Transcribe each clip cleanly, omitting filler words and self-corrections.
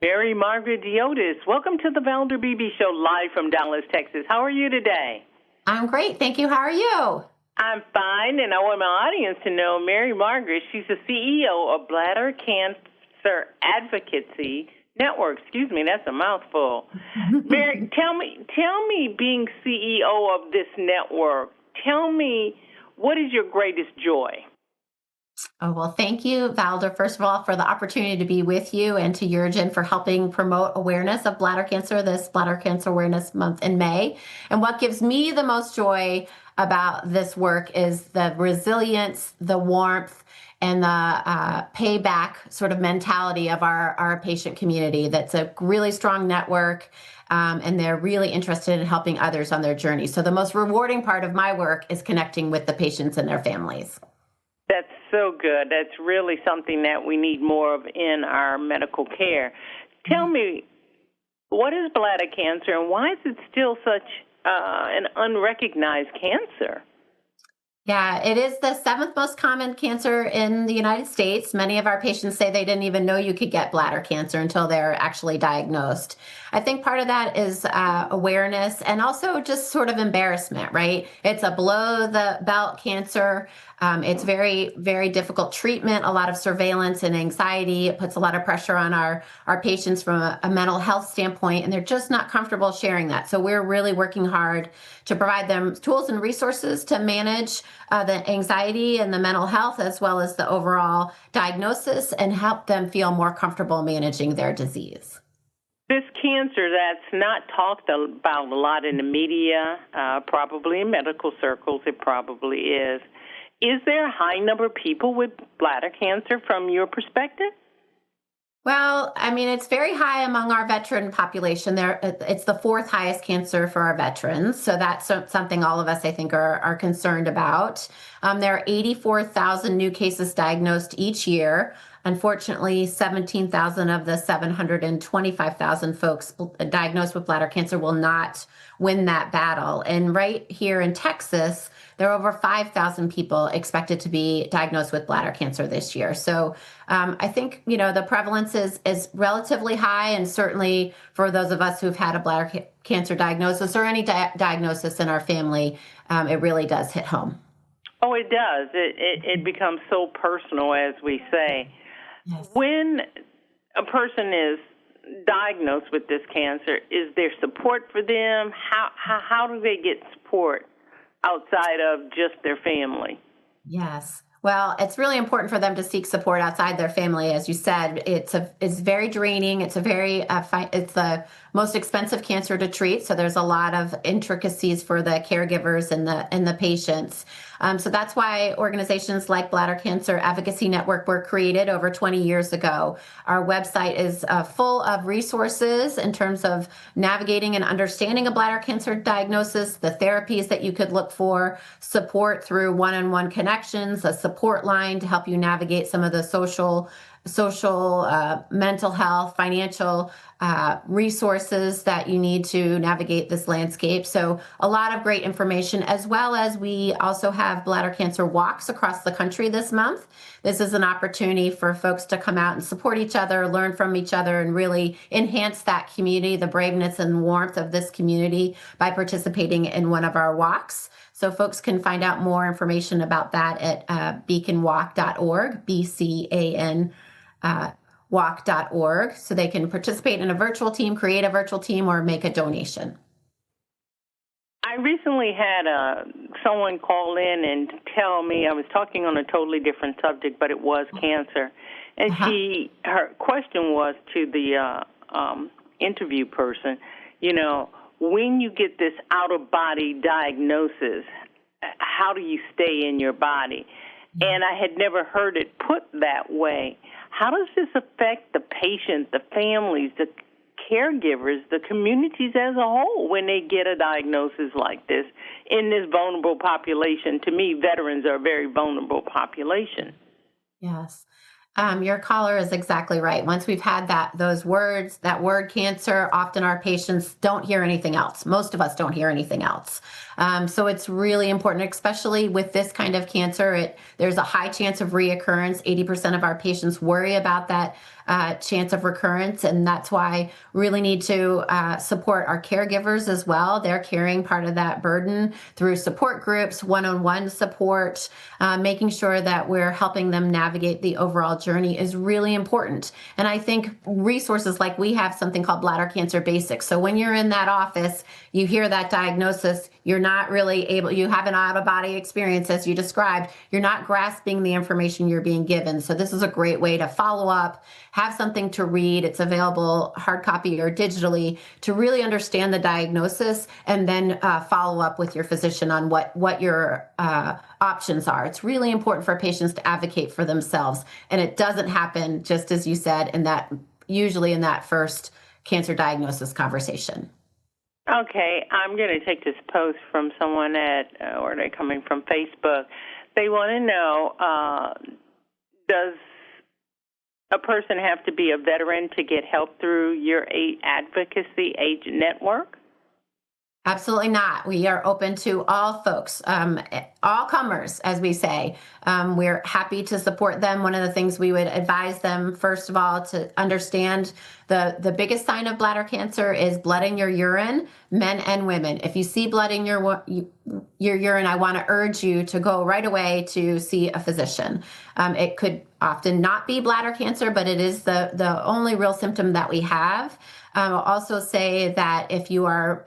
Mary Margaret Diotis, welcome to the Valder Beebe Show live from Dallas, Texas. How are you today? I'm great. Thank you. How are you? I'm fine, and I want my audience to know Mary Margaret, she's the CEO of Bladder Cancer Advocacy Network. Excuse me, that's a mouthful. Mary, tell me, being CEO of this network, tell me, what is your greatest joy? Oh, well, thank you, Valder, first of all, for the opportunity to be with you, and to Urgent for helping promote awareness of bladder cancer, this Bladder Cancer Awareness Month in May. And what gives me the most joy about this work is the resilience, the warmth, and the payback sort of mentality of our patient community. That's a really strong network, and they're really interested in helping others on their journey. So the most rewarding part of my work is connecting with the patients and their families. That's so good. That's really something that we need more of in our medical care. Tell me, what is bladder cancer, and why is it still such an unrecognized cancer? Yeah, it is the seventh most common cancer in the United States. Many of our patients say they didn't even know you could get bladder cancer until they're actually diagnosed. I think part of that is awareness, and also just sort of embarrassment, right? It's a below the belt cancer. It's very, very difficult treatment, a lot of surveillance and anxiety. It puts a lot of pressure on our patients from a mental health standpoint, and they're just not comfortable sharing that. So we're really working hard to provide them tools and resources to manage the anxiety and the mental health, as well as the overall diagnosis, and help them feel more comfortable managing their disease. This cancer that's not talked about a lot in the media, probably in medical circles, it probably is. Is there a high number of people with bladder cancer from your perspective? Well, I mean, it's very high among our veteran population. It's the fourth highest cancer for our veterans. So that's something all of us, I think, are concerned about. There are 84,000 new cases diagnosed each year. Unfortunately, 17,000 of the 725,000 folks diagnosed with bladder cancer will not win that battle. And right here in Texas, there are over 5,000 people expected to be diagnosed with bladder cancer this year. So I think, the prevalence is relatively high, and certainly for those of us who've had a bladder cancer diagnosis, or any diagnosis in our family, it really does hit home. Oh, it does. It becomes so personal, as we say. Yes. When a person is diagnosed with this cancer, is there support for them? How do they get support outside of just their family? Yes. Well, it's really important for them to seek support outside their family. As you said, it's very draining. It's it's the most expensive cancer to treat. So there's a lot of intricacies for the caregivers and the patients. So that's why organizations like Bladder Cancer Advocacy Network were created over 20 years ago. Our website is full of resources in terms of navigating and understanding a bladder cancer diagnosis, the therapies that you could look for, support through one-on-one connections, a support line to help you navigate some of the social, mental health, financial resources that you need to navigate this landscape. So a lot of great information, as well as we also have bladder cancer walks across the country this month. This is an opportunity for folks to come out and support each other, learn from each other, and really enhance that community, the braveness and warmth of this community, by participating in one of our walks. So folks can find out more information about that at beaconwalk.org, BCAN walk.org, so they can participate in a virtual team, create a virtual team, or make a donation. I recently had someone call in and tell me, I was talking on a totally different subject, but it was cancer. And her question was to the interview person, when you get this out-of-body diagnosis, how do you stay in your body? And I had never heard it put that way. How does this affect the patient, the families, the caregivers, the communities as a whole when they get a diagnosis like this in this vulnerable population? To me, veterans are a very vulnerable population. Yes. Your caller is exactly right. Once we've had those words, that word cancer, often our patients don't hear anything else. Most of us don't hear anything else. So it's really important, especially with this kind of cancer. There's a high chance of reoccurrence. 80% of our patients worry about that chance of recurrence, and that's why we really need to support our caregivers as well. They're carrying part of that burden through support groups, one-on-one support, making sure that we're helping them navigate the overall journey is really important. And I think resources like we have something called Bladder Cancer Basics. So when you're in that office, you hear that diagnosis, you're not really able, you have an out-of-body experience as you described, you're not grasping the information you're being given. So this is a great way to follow up, have something to read. It's available hard copy or digitally to really understand the diagnosis and then follow up with your physician on what your options are. It's really important for patients to advocate for themselves. And it doesn't happen, just as you said, usually in that first cancer diagnosis conversation. Okay, I'm going to take this post from someone or they're coming from Facebook. They want to know, does a person have to be a veteran to get help through your advocacy agent network? Absolutely not. We are open to all folks, all comers, as we say. We're happy to support them. One of the things we would advise them, first of all, to understand the biggest sign of bladder cancer is blood in your urine, men and women. If you see blood in your urine, I want to urge you to go right away to see a physician. It could often not be bladder cancer, but it is the only real symptom that we have. I'll also say that if you are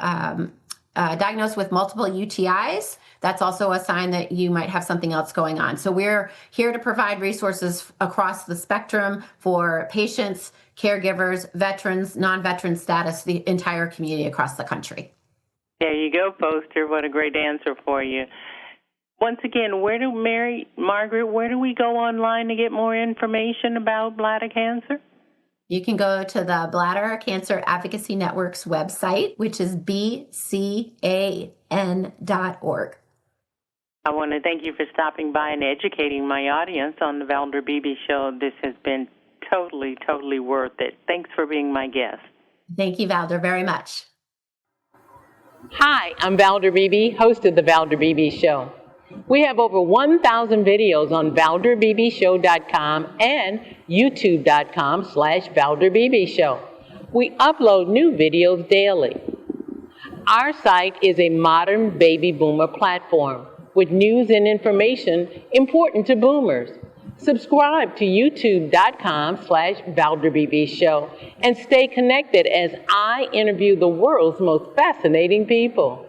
diagnosed with multiple UTIs, that's also a sign that you might have something else going on. So we're here to provide resources across the spectrum for patients, caregivers, veterans, non-veteran status, the entire community across the country. There you go, Poster. What a great answer for you. Once again, Margaret, where do we go online to get more information about bladder cancer? You can go to the Bladder Cancer Advocacy Network's website, which is bcan.org. I want to thank you for stopping by and educating my audience on the Valder Beebe Show. This has been totally, totally worth it. Thanks for being my guest. Thank you, Valder, very much. Hi, I'm Valder Beebe, host of the Valder Beebe Show. We have over 1,000 videos on ValderBeebeShow.com and YouTube.com/ValderBeebeShow. We upload new videos daily. Our site is a modern baby boomer platform with news and information important to boomers. Subscribe to YouTube.com/ValderBeebeShow and stay connected as I interview the world's most fascinating people.